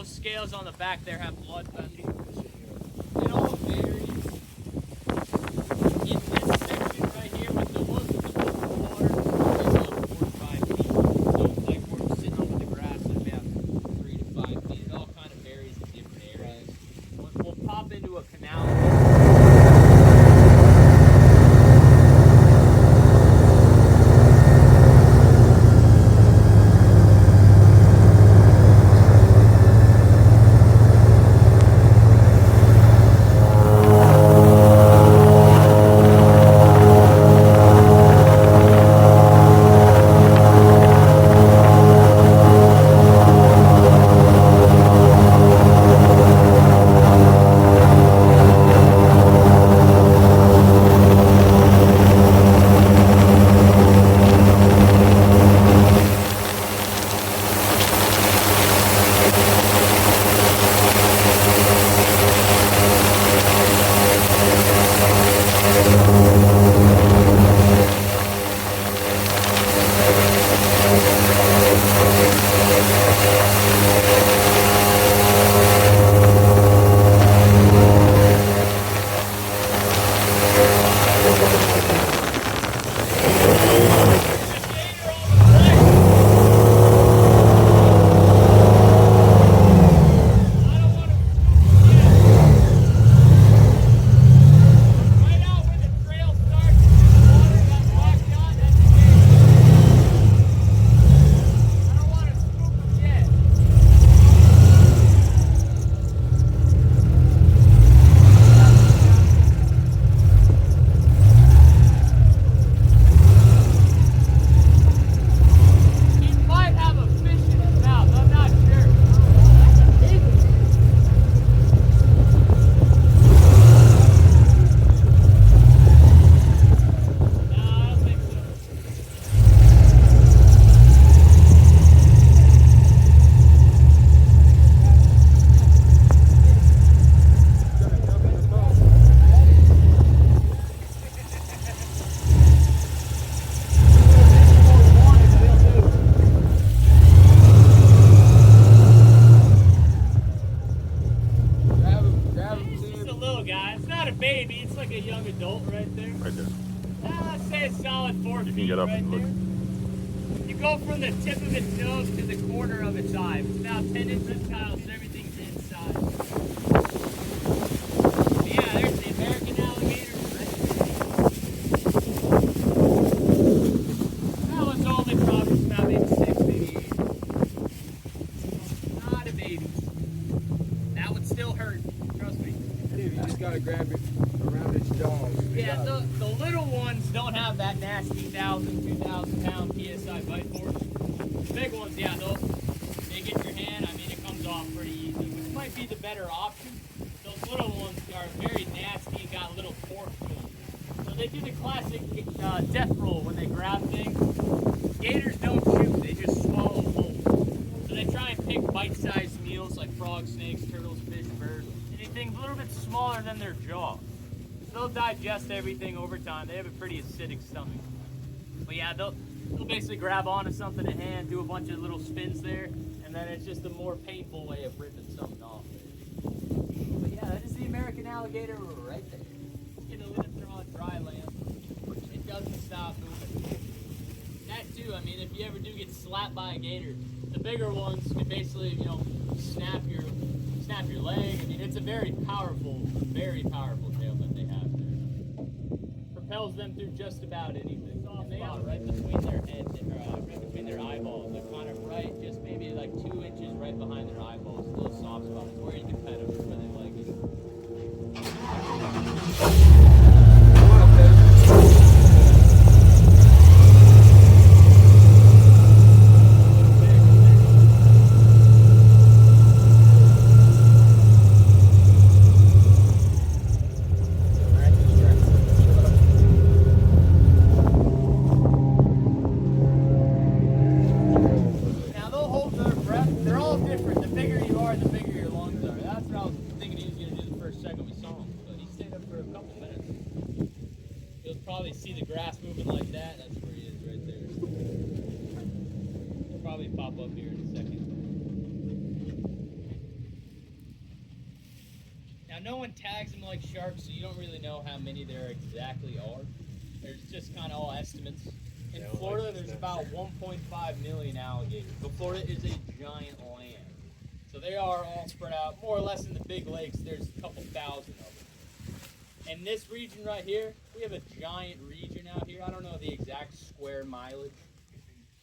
those scales on the back there have blood vessels. It all varies. In this section right here, with the ones with the most water, it's about 4 to 5 feet. So like we're sitting on the grass at about 3 to 5 feet. It all kind of varies in different areas. We'll pop into a canal. Go from the tip of its nose to the corner of its eye. It's about 10 inches, so everything's inside. But yeah, there's the American alligator right there. That one's only probably about maybe 6, maybe 8. Not a baby. That would still hurt. Trust me. You just gotta grab it around its jaws. Yeah, the little ones don't have that nasty 1,000, 2,000 pound PSI bite force. The big ones, yeah, they get your hand, I mean, it comes off pretty easy, which might be the better option. Those little ones are very nasty and got a little force to them. So they do the classic death roll when they grab things. Gators don't shoot, they just swallow whole. So they try and pick bite-sized meals like frogs, snakes, turtles, fish, birds, anything a little bit smaller than their jaw. They'll digest everything over time. They have a pretty acidic stomach. But yeah, they'll basically grab onto something in hand, do a bunch of little spins there, and then it's just a more painful way of ripping something off. But yeah, that is the American alligator right there. You know, when they're on dry land, it doesn't stop moving. That too, I mean, if you ever do get slapped by a gator, the bigger ones can basically, you know, snap your leg. I mean, it's a very powerful tail that they have there. Propels them through just about anything. And they are right between their head, right between their eyeballs. They're kind of right, just maybe like 2 inches right behind their eyeballs. A little soft spot. It's where you can pet them where they like it. Probably see the grass moving like that. That's where he is right there. He'll probably pop up here in a second. no one tags them like sharks, so you don't really know how many there exactly are. There's just kind of all estimates. In Florida, there's about 1.5 million alligators. But Florida is a giant land. So they are all spread out, more or less in the big lakes. There's a couple thousand of them. In this region right here, we have a giant region out here. I don't know the exact square mileage,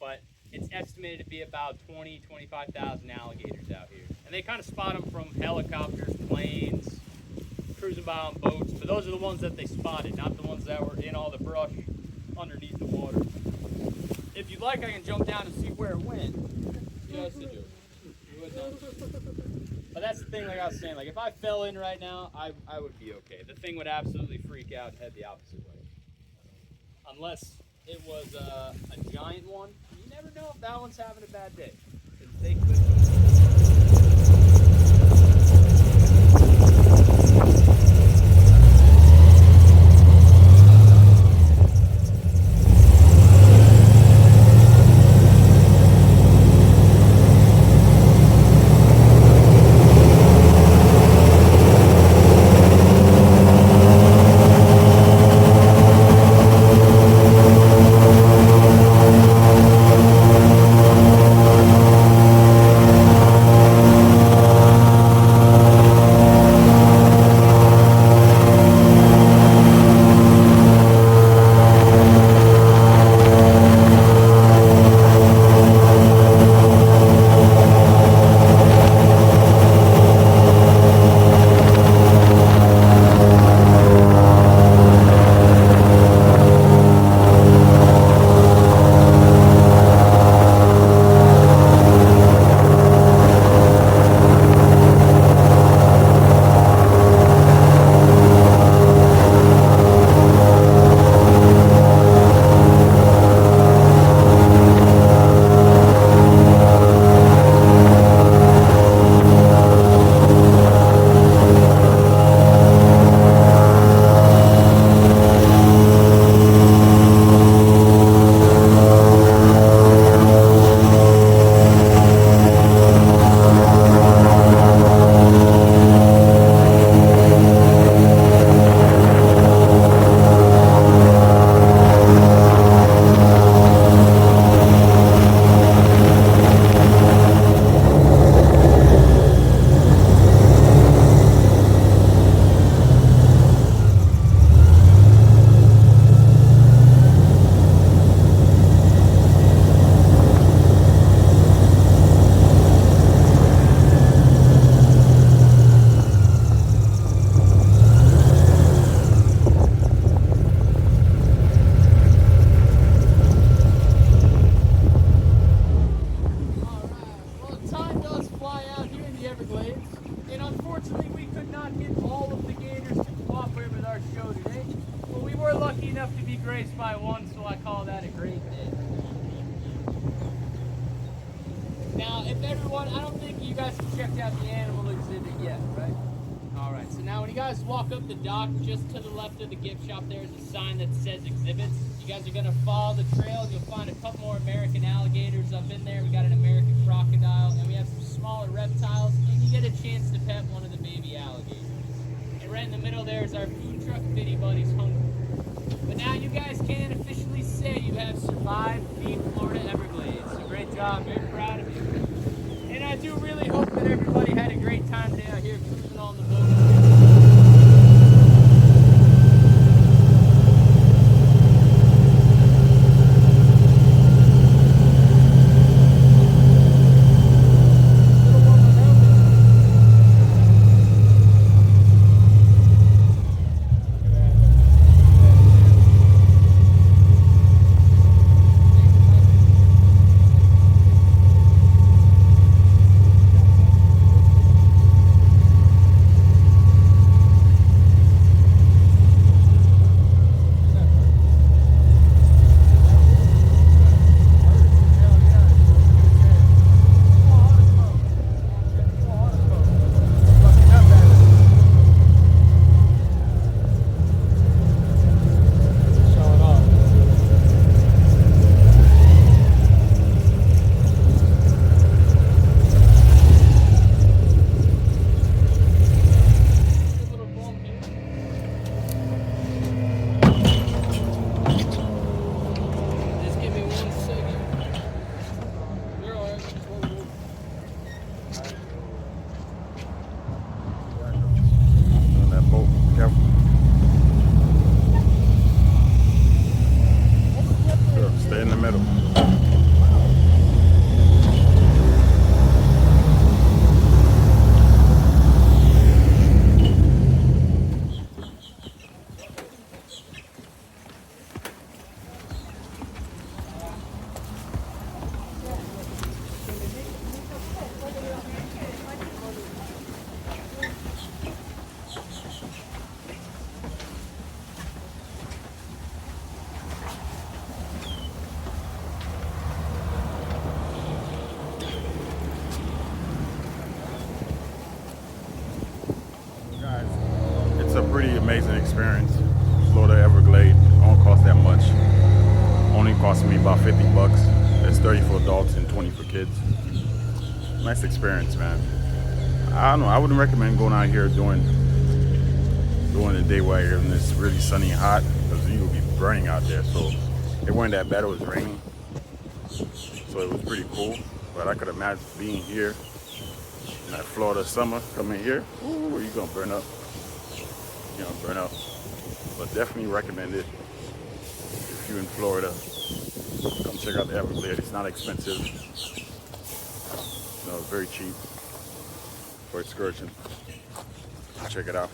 but it's estimated to be about 25,000 alligators out here. And they kind of spot them from helicopters, planes, cruising by on boats. But those are the ones that they spotted, not the ones that were in all the brush underneath the water. If you'd like, I can jump down and see where it went. Yes, I do. You would not. But that's the thing, like I was saying, like if I fell in right now, I would be okay. The thing would absolutely freak out and head the opposite way. Unless it was a giant one. You never know if that one's having a bad day. Because they could Everglades, and unfortunately we could not get all of the gators to cooperate with our show today, but we were lucky enough to be graced by one, so I call that a great day. Now, if everyone, I don't think you guys have checked out the animal exhibit yet, right? Alright, so now when you guys walk up the dock, just to the left of the gift shop, there's a sign that says exhibits. You guys are going to follow the trail, you'll find a couple more American alligators up in there. We got an American crocodile, and we have some smaller reptiles, and you get a chance to pet one of the baby alligators. And right in the middle there is our food truck, Bitty Buddy's Hungry. But now you guys can officially say you have survived the Florida Everglades. So great job, very proud of you. And I do really hope that everybody had a great time today out here cruising on the boat. amazing experience. Florida Everglades, don't cost that much. Only cost me about 50 bucks. It's 30 for adults and 20 for kids. Nice experience, man. I don't know, I wouldn't recommend going out here during the day while it's really sunny and hot, because you will be burning out there. So it wasn't that bad, it was raining. So it was pretty cool. But I could imagine being here in that Florida summer, coming here, ooh, you're gonna burn up. You're gonna burn up. But definitely recommend it if you're in Florida. Come check out the Everglades. It's not expensive. No, it's very cheap for excursion. Check it out.